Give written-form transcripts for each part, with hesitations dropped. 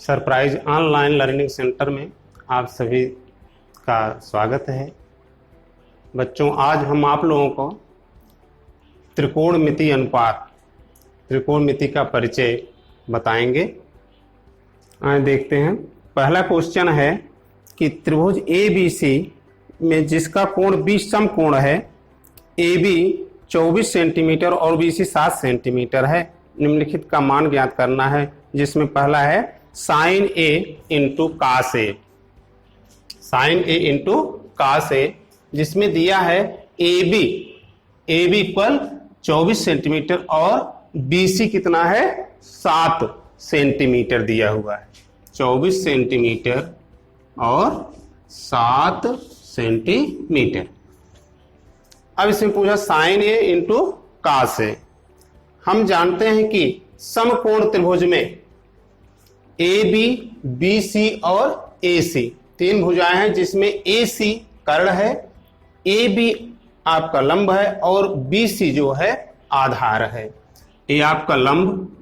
Surprise online learning centre में आप सभी का स्वागत है। बच्चों, आज हम आप लोगों को त्रिकोणमिति अनुपात, त्रिकोणमिति का परिचय बताएंगे। आइए देखते हैं। पहला क्वेश्चन है कि त्रिभुज ABC में जिसका कोण 20 समकोण है, AB 24 सेंटीमीटर और BC 7 सेंटीमीटर है, निम्नलिखित का मान ज्ञात करना है। जिसमें पहला है sine A into cos A, sine A into cos A, जिसमें दिया है AB इक्वल 24 सेंटीमीटर और BC कितना है 7 सेंटीमीटर दिया हुआ है। 24 सेंटीमीटर और 7 सेंटीमीटर। अब इसमें पूछा sine A into cos A। हम जानते हैं कि समकोण त्रिभुज में AB, BC और AC तीन भुजाएं हैं, जिसमें AC कर्ण है, AB आपका लंब है और BC जो है आधार है। ये आपका लंब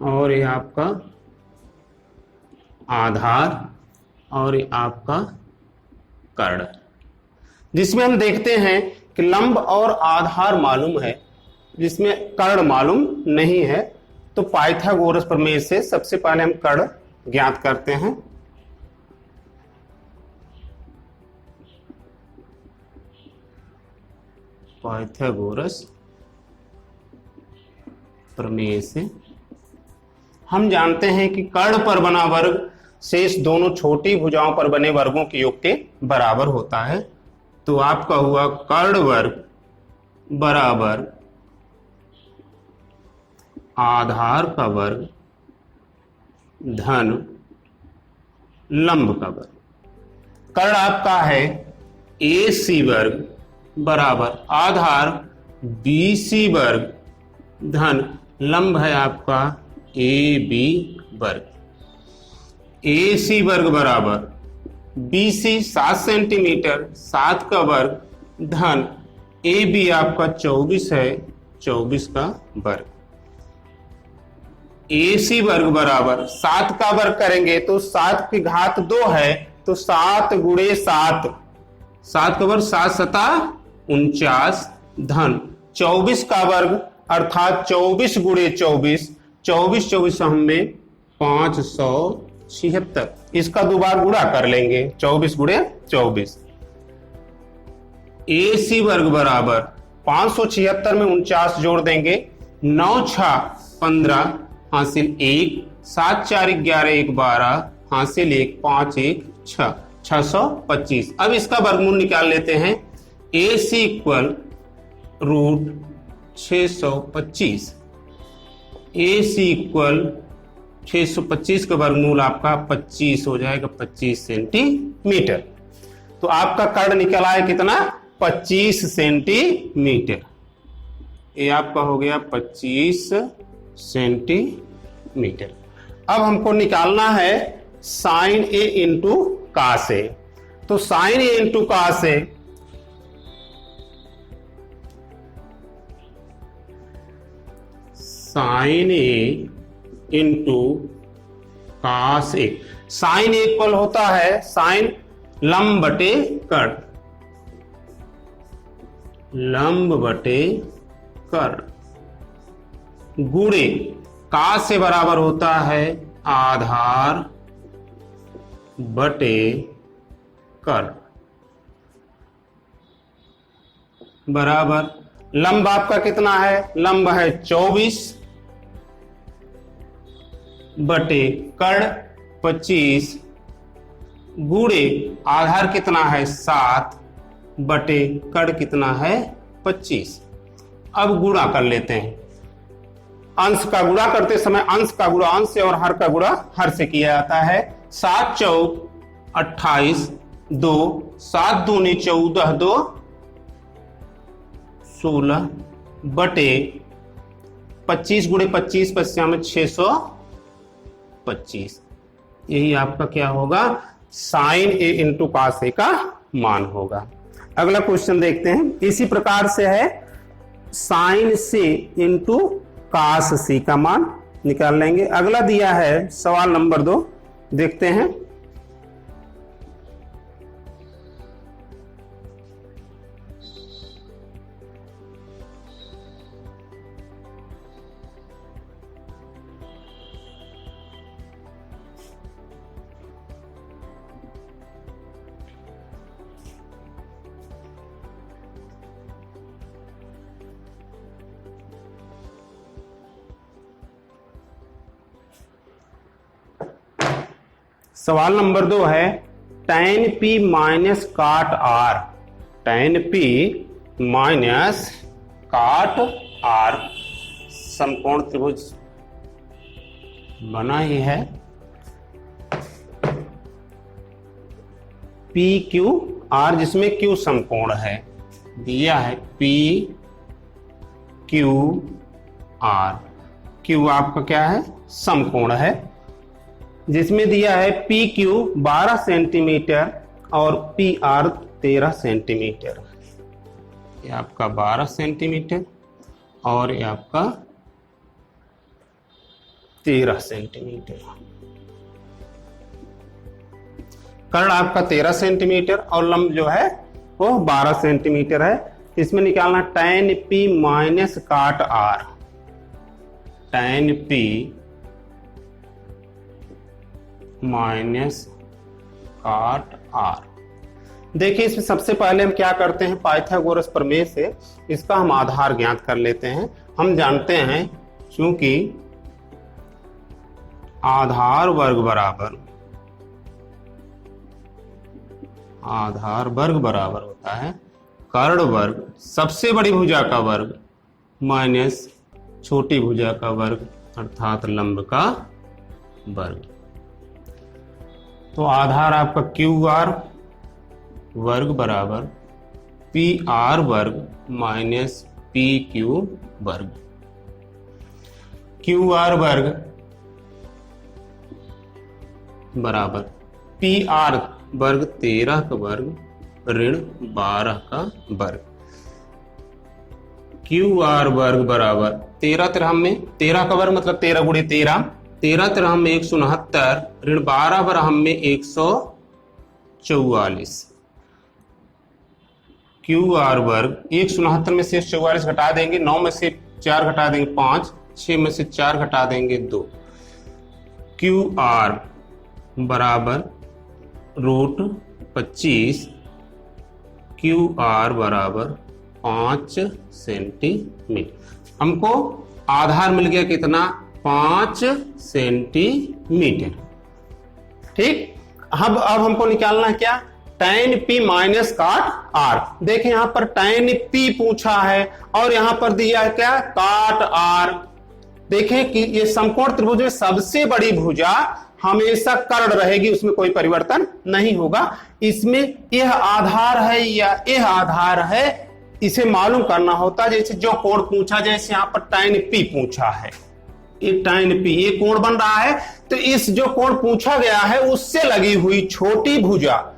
और ये आपका आधार और ये आपका कर्ण, जिसमें हम देखते हैं कि लंब और आधार मालूम है, जिसमें कर्ण मालूम नहीं है। तो पाइथागोरस प्रमेय से सबसे पहले हम कर्ण ज्ञात करते हैं। पाइथागोरस प्रमेय से हम जानते हैं कि कर्ण पर बना वर्ग शेष दोनों छोटी भुजाओं पर बने वर्गों के योग के बराबर होता है। तो आपका हुआ कर्ण वर्ग बराबर आधार का वर्ग धन लंब का वर्ग। कर्ण आपका है AC वर्ग बराबर आधार BC वर्ग धन लंब है आपका AB वर्ग। AC वर्ग बराबर BC 7 सेंटीमीटर 7 का वर्ग धन AB आपका 24 है 24 का वर्ग। AC वर्ग बराबर 7 का वर्ग करेंगे तो 7 की घात 2 है, तो 7 गुणे 7, 7 का वर्ग 7 सता 49 धन 24 का वर्ग अर्थात 24 गुणे 24, 24 में 576। इसका दोबारा गुणा कर लेंगे 24 गुणे 24। AC वर्ग बराबर 576 में 49 जोड़ देंगे, 9 6 15 हासिल 1, 7 4 11 1 12 हासिल 1 5 1 6, 625। अब इसका वर्गमूल निकाल लेते हैं। AC equal root 625, AC equal 625 का वर्गमूल आपका 25 हो जाएगा, 25 सेंटीमीटर। तो आपका कर्ण निकला है कितना 25 सेंटीमीटर। ये आपका हो गया 25 सेंटीमीटर। अब हमको निकालना है sine A into cos A। तो sine A into cos A, sine A into cos A। Sine equal होता है साइन लंब बटे कर्ण, लंब बटे कर्ण गुणे कास से बराबर होता है आधार बटे कर्ण बराबर लंब आपका कितना है, लंब है 24 बटे कर्ण 25 गुणे आधार कितना है 7 बटे कर्ण कितना है 25। अब गुणा कर लेते हैं। अंश का गुणा करते समय अंश का गुणा अंश से और हर का गुणा हर से किया जाता है। 7 चौक 28 2, 7 दूनी 14 2 16 बटे 25 गुणे 25 में 625। यही आपका क्या होगा sine A into cos A का मान होगा। अगला क्वेश्चन देखते हैं। इसी प्रकार से है sine C into cos C का मान। निकाल लेंगे। अगला दिया है सवाल नंबर 2, देखते हैं। सवाल नंबर 2 है tan p माइनस काट r, tan p माइनस काट r समकोण त्रिभुज बना ही है। p q r जिसमें q समकोण है, दिया है p q r। q आपका क्या है? समकोण है, जिसमें दिया है पी क्यू 12 सेंटीमीटर और पी आर 13 सेंटीमीटर। ये आपका 12 सेंटीमीटर और ये आपका 13 सेंटीमीटर। कर्ण आपका 13 सेंटीमीटर और लंब जो है वो 12 सेंटीमीटर है। इसमें निकालना tan p माइनस काट r, tan p माइनस काट r। देखिए इसमें सबसे पहले हम क्या करते हैं, पाइथागोरस प्रमेय से इसका हम आधार ज्ञात कर लेते हैं। हम जानते हैं क्योंकि आधार वर्ग बराबर होता है कर्ण वर्ग सबसे बड़ी भुजा का वर्ग माइनस छोटी भुजा का वर्ग अर्थात लंब का वर्ग। तो आधार आपका क्यू आर वर्ग बराबर पी आर वर्ग माइनस पी क्यू वर्ग। क्यू आर वर्ग बराबर पी आर वर्ग 13 का वर्ग ऋण 12 का वर्ग। क्यू आर वर्ग बराबर 13 तिरहम में 13 का वर्ग मतलब 13 गुणे 13, 13 तिरहम में 169 ऋण 12 बरहम में 144। क्यू आर वर्ग 169 में से 44 घटा देंगे, 9 में से 4 घटा देंगे 5, 6 में से 4 घटा देंगे 2। क्यू आर बराबर रूट 25, क्यू आर बराबर 5 सेंटीमीटर। हमको आधार मिल गया कितना? 5 सेंटीमीटर। ठीक, अब हमको निकालना है क्या? tan p माइनस काट r। देखें यहां पर tan p पूछा है और यहां पर दिया है क्या? काट r। देखें कि ये समकोण त्रिभुज में सबसे बड़ी भुजा हमेशा कर्ण रहेगी, उसमें कोई परिवर्तन नहीं होगा। इसमें यह आधार है या यह आधार है, इसे मालूम करना होता। जैसे जो कोण पूछा, जैसे यहां पर tan p पूछा है, ये tan p ये कोण बन रहा है, तो इस जो कोण पूछा गया है उससे लगी हुई छोटी भुजा,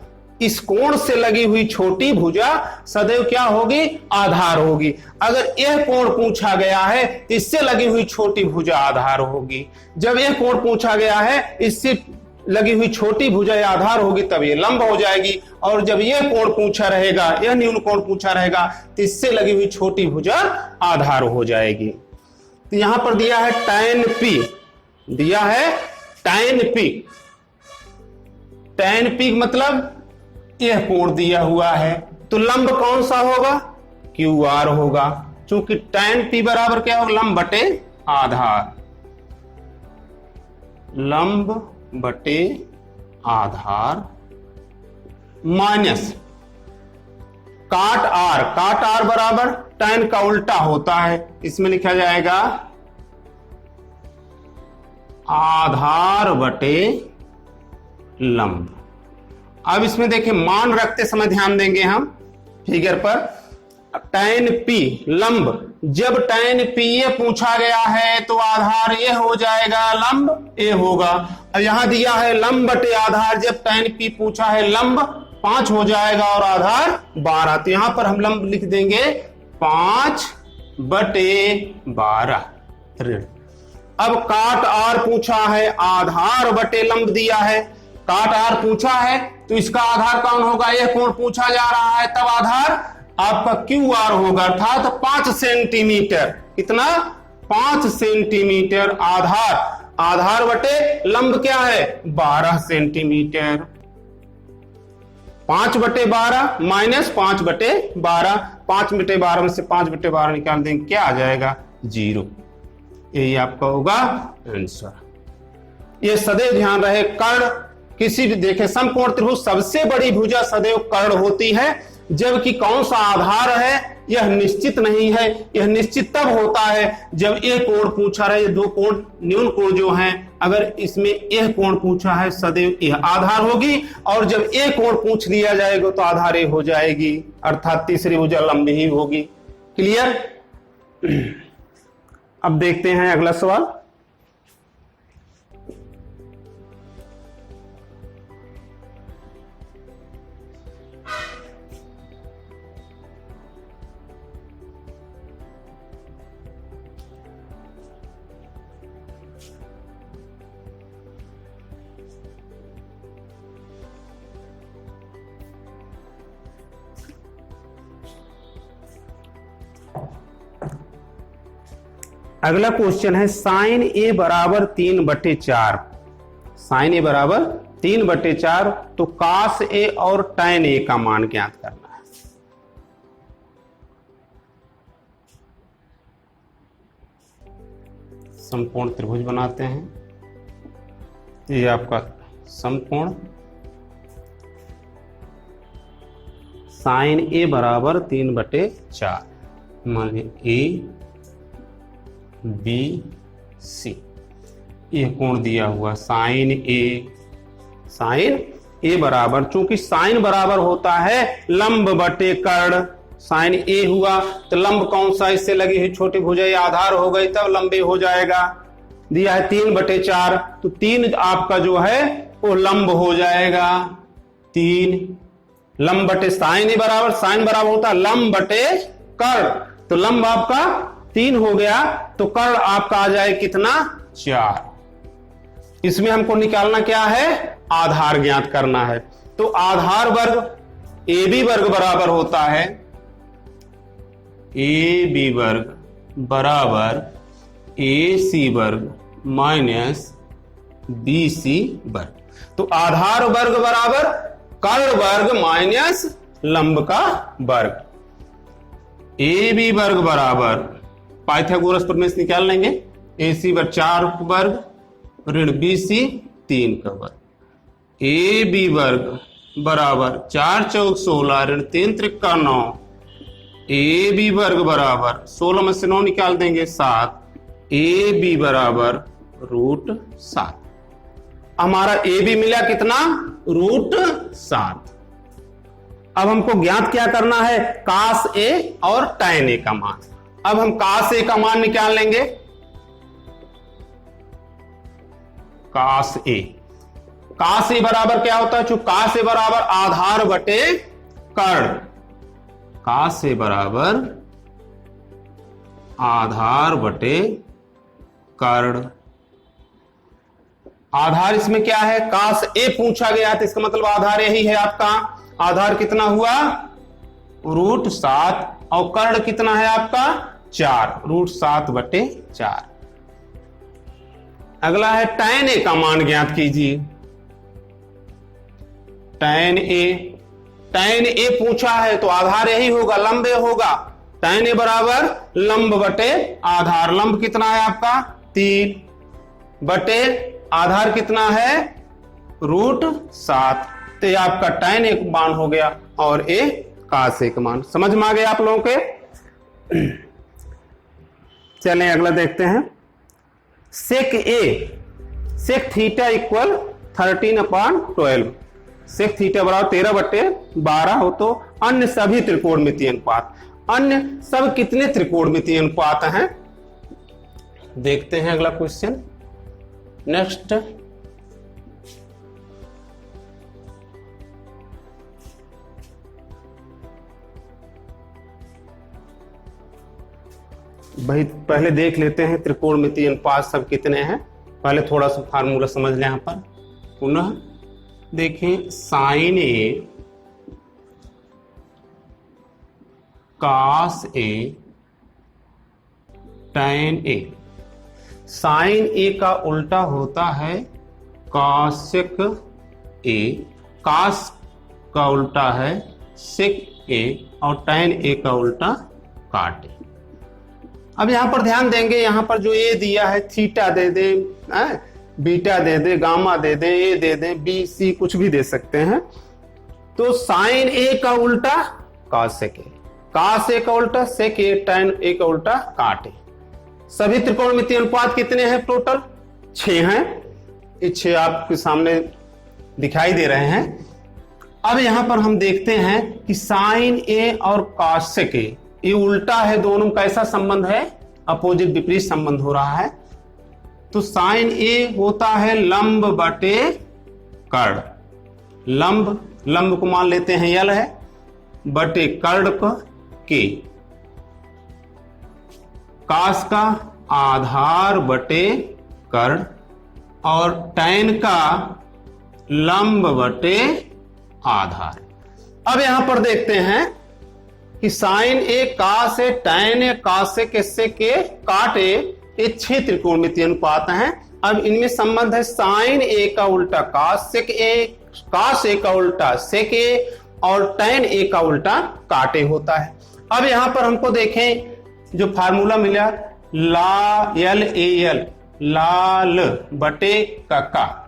इस कोण से लगी हुई छोटी भुजा सदैव क्या होगी? आधार होगी। अगर यह कोण पूछा गया है, इससे लगी हुई छोटी भुजा आधार होगी। जब यह कोण पूछा गया है, इससे लगी हुई छोटी भुजा आधार होगी, तब ये लंब हो जाएगी। और जब यह कोण पूछा रहेगा, यह न्यून कोण पूछा रहेगा, तो इससे लगी हुई छोटी भुजा आधार हो जाएगी। तो यहां पर दिया है tan p, दिया है tan p। tan p मतलब यह कोण दिया हुआ है, तो लंब कौन सा होगा? क्यू आर होगा, क्योंकि tan p बराबर क्या होगा? लंब बटे आधार, लंब बटे आधार माइनस काट r। काट r बराबर tan का उल्टा होता है, इसमें लिखा जाएगा आधार बटे लंब। अब इसमें देखिए मान रखते समय ध्यान देंगे हम फिगर पर। tan p लंब, जब tan p ये पूछा गया है तो आधार ये हो जाएगा, लंब ये होगा। अब यहां दिया है लंब बटे आधार, जब tan p पूछा है लंब 5 हो जाएगा और आधार 12, तो यहां पर हम लंब लिख देंगे 5 बटे 12 ऋण। अब काट आर पूछा है, आधार बटे लंब दिया है। काट आर पूछा है तो इसका आधार कौन होगा, यह कोण पूछा जा रहा है, तब आधार आपका क्यू आर होगा, अर्थात 5 सेंटीमीटर। कितना, 5 सेंटीमीटर आधार। आधार बटे लंब क्या है, 12 सेंटीमीटर। 5/12 माइनस 5/12, 5/12 में से 5/12 निकाल देंगे, क्या आ जाएगा, 0। यही आपका होगा आंसर। ये सदैव ध्यान रहे, कर्ण किसी भी देखे समकोण त्रिभुज सबसे बड़ी भुजा सदैव कर्ण होती है, जबकि कौन सा आधार है यह निश्चित नहीं है। यह निश्चित तब होता है जब एक कोण पूछा रहे, दो कोण न्यून कोण जो हैं, अगर इसमें एक कोण पूछा है सदैव यह आधार होगी, और जब एक कोण पूछ लिया जाएगा तो आधार हो जाएगी, अर्थात तीसरी भुजा लंब ही होगी। क्लियर। अब देखते हैं अगला सवाल। अगला क्वेश्चन है साइन ए बराबर 3/4। साइन ए बराबर 3/4, तो कास ए और टैन ए का मान ज्ञात करना है। समकोण त्रिभुज बनाते हैं। ये आपका समकोण साइन ए बराबर 3/4, मान लीजिए ए बी सी, यह कोण दिया हुआ साइन ए। साइन ए बराबर, चूंकि साइन बराबर होता है लंब बटे कर्ण, साइन ए हुआ तो लंब कौन सा इससे लगी हुई छोटी भुजा आधार हो गई, तब लंबे हो जाएगा। दिया है 3/4, तो 3 आपका जो है वो लंब हो जाएगा। 3 लंब बटे साइन ए बराबर, साइन बराबर होता है लंब बटे कर्ण, तो लंब आपका 3 हो गया, तो कर्ण आपका आ जाए कितना, 4। इसमें हमको निकालना क्या है, आधार ज्ञात करना है। तो आधार वर्ग ए बी वर्ग बराबर होता है, ए बी वर्ग बराबर ए सी वर्ग माइनस बी सी वर्ग। तो आधार वर्ग बराबर कर्ण वर्ग माइनस लंब का वर्ग। ए बी वर्ग बराबर पाइथागोरस प्रमेय से निकाल लेंगे, ए सी वर्ग 4 वर्ग ऋण बी सी 3 का वर्ग। ए बी वर्ग बराबर 4 चौक 16 ऋण 3 त्रिका 9। ए बी वर्ग बराबर 16 में से 9 निकाल देंगे 7। ए बी बराबर √7। हमारा ए बी मिला कितना, √7। अब हमको ज्ञात क्या करना है, कास ए और टैन ए का मान। अब हम कास ए का मान निकाल लेंगे। कास ए, कास ए बराबर क्या होता है, चूंकि कास ए बराबर आधार बटे कर्ण, कास ए बराबर आधार बटे कर्ण। आधार इसमें क्या है, कास ए पूछा गया तो इसका मतलब आधार यही है आपका। आधार कितना हुआ, √7, और कर्ण कितना है आपका 4, √7/4। अगला है टैन ए का मान ज्ञात कीजिए। टैन ए, टैन ए पूछा है तो आधार यही होगा, लंब होगा। टैन ए बराबर लंब बटे आधार। लंब कितना है आपका 3 बटे आधार कितना है √7, तो ये आपका टैन ए मान हो गया और ए कास ए का मान। समझ में आ गया आप लोगों के। चलें अगला देखते हैं। Sec A, sec theta equal 13/12, sec theta बराबर 13/12 हो तो अन्य सभी त्रिकोणमितीय अनुपात। अन्य सब कितने त्रिकोणमितीय अनुपात हैं, देखते हैं अगला क्वेश्चन। नेक्स्ट, भाई पहले देख लेते हैं त्रिकोणमितीय अनुपात सब कितने हैं। पहले थोड़ा सा फार्मूला समझ लें। यहाँ पर पुनः देखें, sign A cos A tan A. Sign ए का उल्टा होता है कॉसेक ए, कॉस का उल्टा है सेक ए, और टैन ए का उल्टा काट ए। अब यहां पर ध्यान देंगे, यहां पर जो ए दिया है थीटा दे दे, बीटा दे दे, गामा दे दे, ए दे दे, बी सी कुछ भी दे सकते हैं। तो साइन ए का उल्टा कॉसेक ए, कॉस ए का उल्टा सेक ए, टैन ए का उल्टा काट ए। सभी त्रिकोणमितीय अनुपात कितने हैं? टोटल 6 हैं। ये 6 आपके सामने दिखाई दे रहे हैं। अब यहां पर हम देखते हैं कि साइन ए और कॉसेक ए ये उल्टा है, दोनों का ऐसा संबंध है, अपोजिट विपरीत संबंध हो रहा है। तो साइन ए होता है लंब बटे कर्ण, लंब को मान लेते हैं यल है, बटे कर्ण को के, कास का आधार बटे कर्ण, और टैन का लंब बटे आधार। अब यहां पर देखते हैं कि sign A cos A tan A कासेक ए सेक ए काट ए, ये 6 त्रिकोणमितीय अनुपात हैं। अब इनमें संबंध है साइन ए का उल्टा कासेक ए, कास ए का उल्टा सेक ए, और टैन ए का उल्टा काट ए होता है। अब यहां पर हमको देखें जो फार्मूला मिला, ला यल ए यल, लाल बटे का,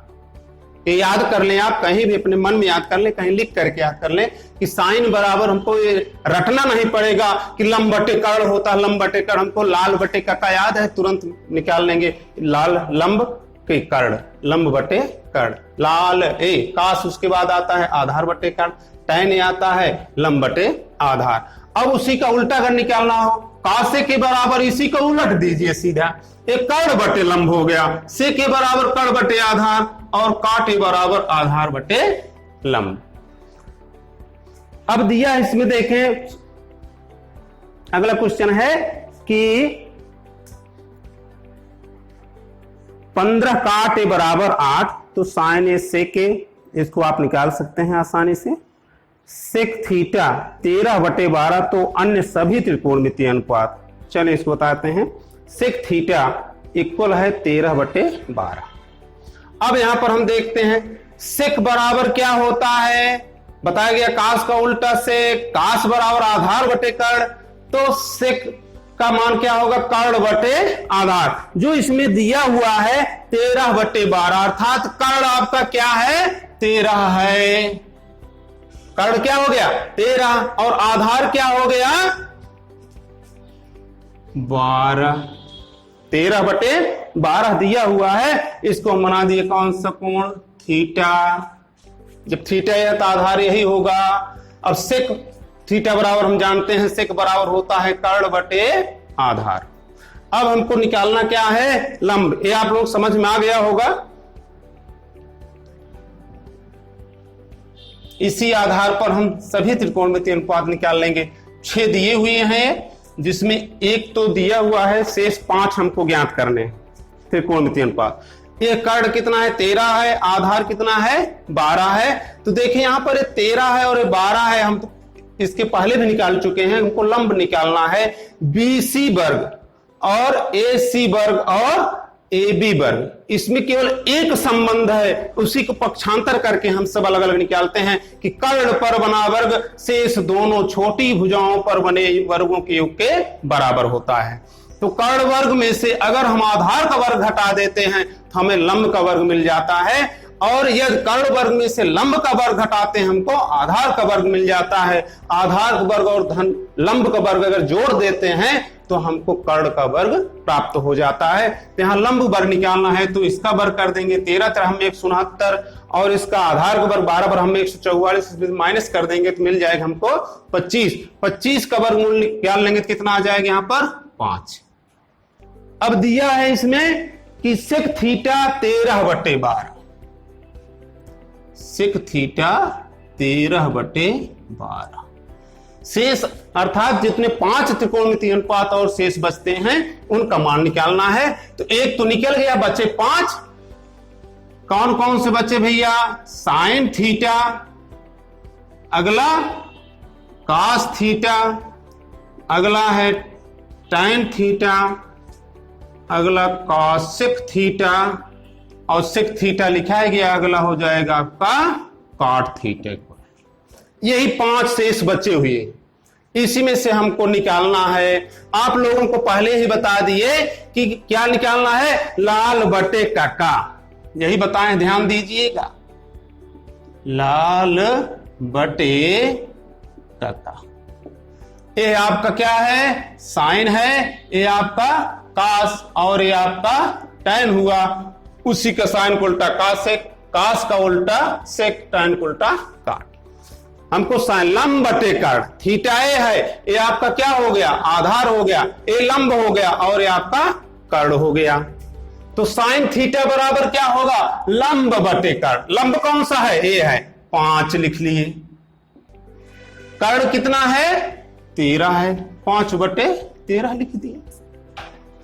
ये याद कर लें आप, कहीं भी अपने मन में याद कर लें, कहीं लिख करके याद कर लें कि साइन बराबर, हमको ये रटना नहीं पड़ेगा कि लंब बटे कर्ण होता है, लंब बटे कर्ण, हमको लाल बटे का याद है, तुरंत निकाल लेंगे, लाल लंब के कर्ण, लंब बटे कर्ण, लाल ए, कास उसके बाद आता है आधार बटे कर्ण, टैन ए आता है लंब बटे आधार। अब उसी का उल्टा अगर निकालना हो, कासे के बराबर इसी को उलट दीजिए सीधा, एक कर्ण बटे लंब हो गया, से के बराबर कर्ण बटे आधार, और काट ए बराबर आधार बटे लंब। अब दिया इसमें देखें, अगला क्वेश्चन है कि 15 काट ए बराबर 8, तो साइन ए सेक ए, इसको आप निकाल सकते हैं आसानी से। सेक थीटा 13/12, तो अन्य सभी त्रिकोणमितीय अनुपात, चलिए इसको बताते हैं। सेक थीटा इक्वल है 13/12। अब यहां पर हम देखते हैं सेक बराबर क्या होता है, बताया गया कास का उल्टा सेक, कास बराबर आधार बटे कर्ण, तो सेक का मान क्या होगा, कर्ण बटे आधार। जो इसमें दिया हुआ है 13/12, अर्थात कर्ण आपका क्या है, 13 है। कर्ण क्या हो गया, 13, और आधार क्या हो गया, 12। 13/12 दिया हुआ है, इसको हम बना दिए कौन सा कोण, थीटा। जब थीटा है तो आधार यही होगा। अब सेक थीटा बराबर हम जानते हैं, सेक बराबर होता है कर्ण बटे आधार। अब हमको निकालना क्या है, लंब। ये आप लोग समझ में आ गया होगा। इसी आधार पर हम सभी त्रिकोणमितीय अनुपात निकाल लेंगे। 6 दिए हुए हैं, जिसमें एक तो दिया हुआ है, शेष 5 हमको ज्ञात करने हैं त्रिकोणमितीय अनुपात। ये कर्ण कितना है, 13 है, आधार कितना है, 12 है। तो देखिए यहां पर 13 है और 12 है, हम तो इसके पहले भी निकाल चुके हैं। हमको लंब निकालना है, BC वर्ग और AC वर्ग और AB वर्ग। इसमें केवल एक संबंध है, उसी को पक्षांतर करके हम सब अलग अलग निकालते हैं कि कर्ण पर बना वर्ग शेष दोनों छोटी भुजाओं पर बने वर्गों के योग के बराबर होता है। तो कर्ण वर्ग में से अगर हम आधार का वर्ग घटा देते हैं तो हमें लंब का वर्ग मिल जाता है, और यदि कर्ण वर्ग में से लंब का वर्ग घटाते हैं हमको आधार का वर्ग मिल जाता है। आधार का वर्ग और धन लंब का वर्ग अगर जोड़ देते हैं तो हमको कर्ण का वर्ग प्राप्त हो जाता है। तो यहाँ लंब वर्ग निकालना है, तो इसका वर्ग कर देंगे 13 तर हम 169, और इसका आधार का वर्ग 12 पर हम 144 माइनस कर देंगे तो मिल जाएगा हमको 25। 25 का वर्गमूल निकाल लेंगे तो कितना आ जाएगा यहाँ पर, 5। अब दिया है इसमें कि सेक थीटा 13/12, सेक थीटा 13/12। शेष अर्थात जितने 5 त्रिकोणमितीय अनुपात और शेष बचते हैं उनका मान निकालना है। तो एक तो निकल गया, बचे 5। कौन कौन से बचे भैया? साइन थीटा, अगला कॉस थीटा, अगला है टैन थीटा, अगला कॉसेक थीटा और सेक थीटा लिखा गया, अगला हो जाएगा आपका कॉट थीटा। यही 5 शेष बचे हुए, इसी में से हमको निकालना है। आप लोगों को पहले ही बता दिए कि क्या निकालना है, लाल बटे काका। यही बताएं, ध्यान दीजिएगा, लाल बटे काका। ये आपका क्या है? साइन है, ये आपका कास और ये आपका टैन हुआ। उसी का साइन को उल्टा कास, कास का उल्टा सेक, टैन को उल्टा काट। हमको साइन लंब बटे कर्ण, थीटा ए है, ये आपका क्या हो गया? आधार हो गया, ए लंब हो गया और ये आपका कर्ण हो गया। तो साइन थीटा बराबर क्या होगा? लंब बटे कर्ण। लंब कौन सा है? ए है, 5 लिख लिए। कर्ण कितना है? 13 है, 5 बटे 13 लिख दिए,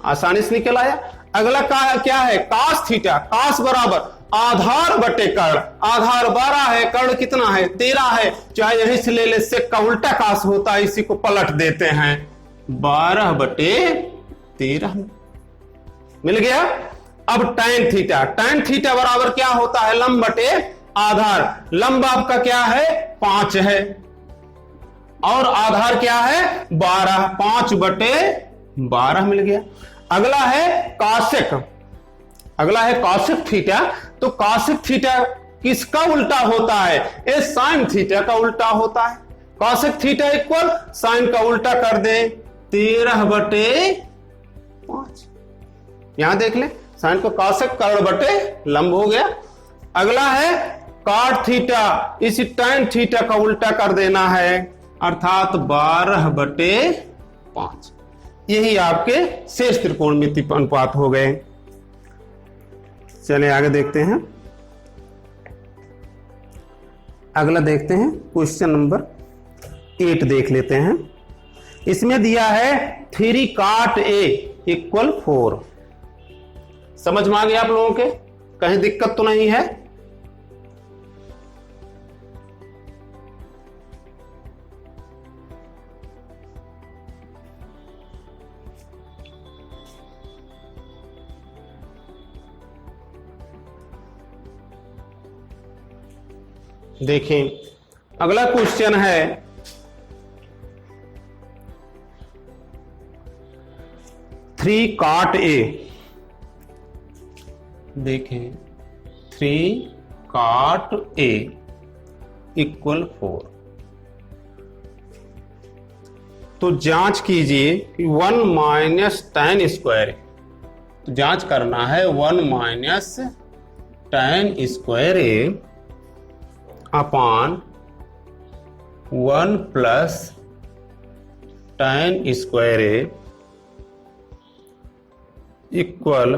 आसानी से निकल आया। अगला क्या है? Cos theta. कास बराबर आधार बटे कर्ण। आधार 12 है, कर्ण कितना है? 13 है। चाहे यहीं से ले ले, सेक का उल्टा कास होता है, इसी को पलट देते हैं, 12 बटे 13 मिल गया। अब टैन थीटा। टैन थीटा बराबर क्या होता है? लंब बटे आधार। लंब आपका क्या है? 5 है और आधार क्या है? 12, 5 बटे 12 मिल गया। अगला है कॉसेक। अगला है कॉसेक थीटा। तो कॉसेक थीटा किसका उल्टा होता है? ये साइन थीटा का उल्टा होता है। कॉसेक थीटा इक्वल साइन का उल्टा कर दे, 13 बटे 5। यहां देख ले, साइन को कॉसेक, कर्ण बटे लंब हो गया। अगला है कॉट थीटा। इसी टैन थीटा का उल्टा कर देना है, अर्थात 12 बटे 5। यही आपके शेष त्रिकोणमितीय अनुपात हो गए। चलिए आगे देखते हैं। अगला देखते हैं, क्वेश्चन नंबर 8 देख लेते हैं। इसमें दिया है 3 cot A इक्वल 4। समझ में आ गया आप लोगों के? कहीं दिक्कत तो नहीं है? देखें, अगला क्वेश्चन है 3 cot A। देखें, 3 cot A इक्वल 4। तो जांच कीजिए कि 1 माइनस टैन स्क्वायर। तो जांच करना है 1 minus tan square A upon 1 plus tan square A equal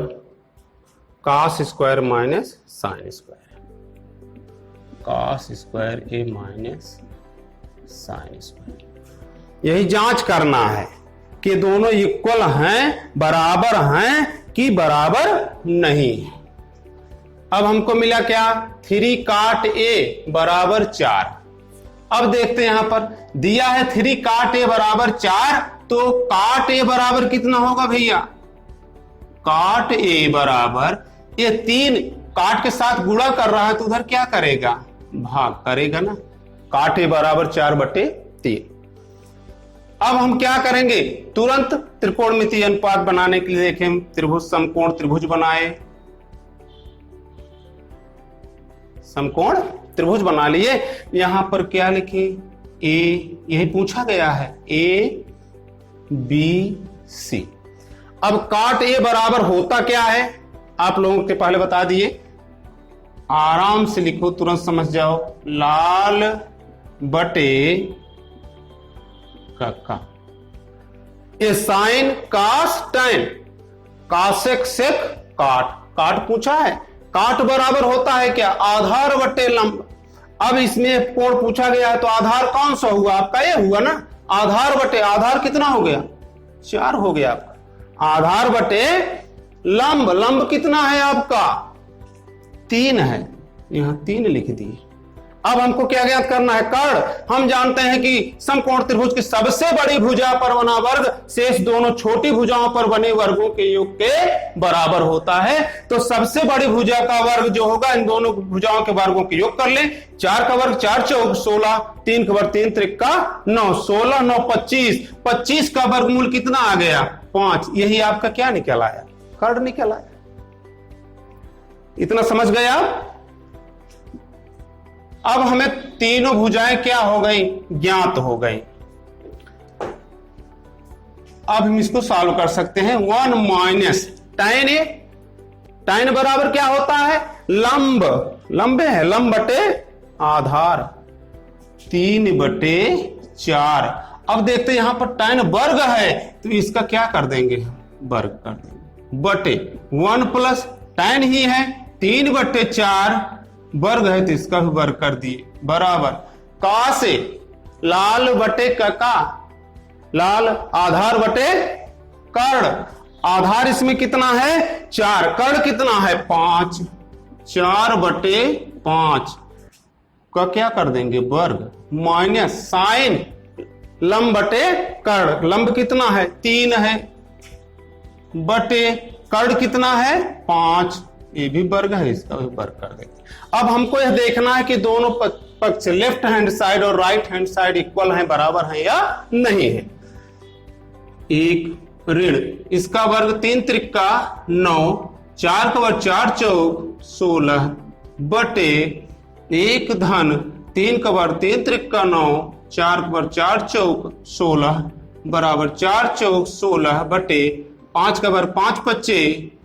cos square minus sine square. Cos square A minus sine square. यही जांच करना है कि दोनों इक्वल हैं, बराबर हैं कि बराबर नहीं। अब हमको मिला क्या? 3 cot A बराबर 4। अब देखते हैं, यहां पर दिया है 3 cot A बराबर 4। तो cot A बराबर कितना होगा भैया? cot A बराबर, ये 3 cot के साथ गुणा कर रहा है तो उधर क्या करेगा? भाग करेगा ना। cot A बराबर 4 बटे 3। अब हम क्या करेंगे? तुरंत त्रिकोणमितीय अनुपात बनाने के लिए देखें, त्रिभुज समकोण त्रिभुज बनाए। समकोण त्रिभुज बना लिए। यहां पर क्या लिखे? ए, यही पूछा गया है, ए बी सी। अब cot A बराबर होता क्या है? आप लोगों के पहले बता दिए, आराम से लिखो, तुरंत समझ जाओ। लाल बटे काका। ये साइन कास टैन, कासेक सेक काट। काट पूछा है, काट बराबर होता है क्या? आधार बटे लंब। अब इसमें कोण पूछा गया है तो आधार कौन सा हुआ? आपका ये हुआ ना, आधार बटे आधार कितना हो गया 4 हो गया आपका। आधार बटे लंब, लंब कितना है आपका 3 है, यहां 3 लिख दिए। अब हमको क्या ज्ञात करना है कर्ण। हम जानते हैं कि समकोण त्रिभुज की सबसे बड़ी भुजा पर बना वर्ग शेष दोनों छोटी भुजाओं पर बने वर्गों के योग के बराबर होता है। तो सबसे बड़ी भुजा का वर्ग जो होगा इन दोनों भुजाओं के वर्गों के योग कर लें। 4 का वर्ग 4 चौक 16, 3 का वर्ग 3 त्रिका 9, 16 9 25, 25 का वर्गमूल कितना आ गया 5। यही आपका क्या निकल आया कर्ण निकल आया। इतना समझ गए आप। अब हमें तीनों भुजाएं क्या हो गई ज्ञात हो गई। अब हम इसको सॉल्व कर सकते हैं। 1 माइनस tan ए, tan बराबर क्या होता है लंब, लंबे है लंब बटे आधार 3/4। अब देखते हैं यहां पर tan वर्ग है तो इसका क्या कर देंगे वर्ग कर देंगे बटे 1 प्लस tan ही है 3/4 वर्ग है तो इसका भी वर्ग कर दिए बराबर का से लाल बटे का, लाल आधार बटे कर्ण। आधार इसमें कितना है 4, कर्ण कितना है 5, 4/5 का क्या कर देंगे वर्ग माइनस साइन लंब बटे कर्ण। लंब कितना है 3 है बटे कर्ण कितना है 5, ये भी वर्ग है इसका भी वर्ग कर देंगे। अब हमको यह देखना है कि दोनों पक्ष लेफ्ट हैंड साइड और राइट हैंड साइड इक्वल हैं बराबर हैं या नहीं है। एक ऋण इसका वर्ग 3 त्रिका 9, 4 का वर्ग 4 चौक 16 बटे 1 धन 3 का वर्ग 3 त्रिका 9, 4 का वर्ग 4 चौक 16 बराबर 4 चौक 16 बटे 5 का वर्ग 5 पच्चे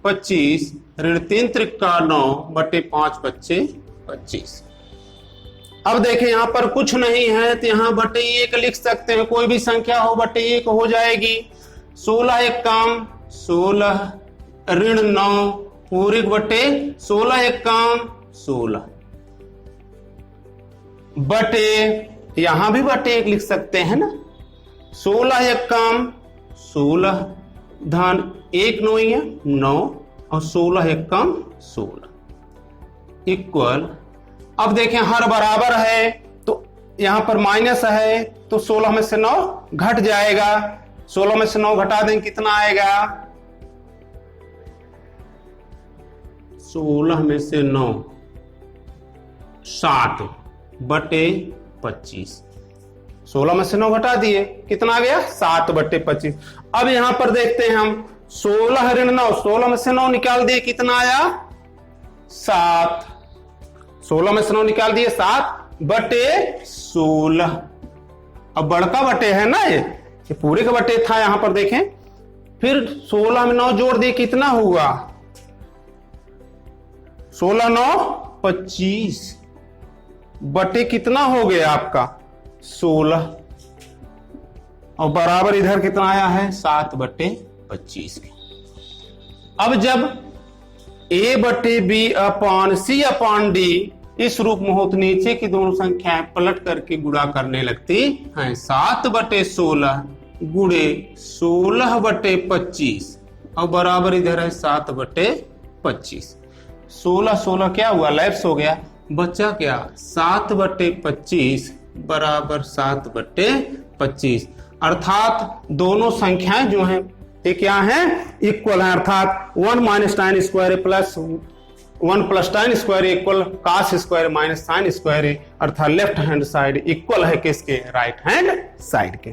25 ऋण 3 त्रिका 9 बटे 5 पच्चे 25। अब देखें यहां पर कुछ नहीं है तो यहां बटे 1 लिख सकते हैं। कोई भी संख्या हो बटे 1 हो जाएगी। 16 एक काम 16 ऋण 9 पूरे बटे 16 एक काम 16 बटे यहां भी बटे 1 लिख सकते हैं ना। 16 एक काम 16 धन 1 9 है 9 और 16 एक कम 16 इक्वल। अब देखें हर बराबर है तो यहां पर माइनस है तो 16 में से 9 घट जाएगा। 16 में से 9 घटा दें कितना आएगा 16 में से 9 7 बटे 25। 16 में से 9 घटा दिए कितना आ गया 7 बटे 25। अब यहां पर देखते हैं हम 16 ऋण 9, 16 में से 9 निकाल दिए कितना आया 7। 16 में से 9 निकाल दिए 7 बटे 16। अब बड़का बटे है ना ये पूरे का बटे था। यहां पर देखें फिर 16 में 9 जोड़ दिए कितना हुआ 16 9 25 बटे कितना हो गया आपका 16 और बराबर इधर कितना आया है 7 बटे 25 के। अब जब a बटे बी अपॉन सी अपॉन डी इस रूप में हो तो नीचे की दोनों संख्याएं पलट करके गुणा करने लगती हैं। 7 बटे 16 गुणे 16 बटे 25 और बराबर इधर है 7 बटे 25। 16 16 क्या हुआ लैप्स हो गया बचा क्या 7 बटे 25 बराबर 7 बटे 25। अर्थात दोनों संख्याएं जो हैं ये क्या है इक्वल है। अर्थात 1 minus tan square plus 1 plus tan square equal cos square minus sin square. अर्थात लेफ्ट हैंड साइड इक्वल है किसके राइट हैंड साइड के।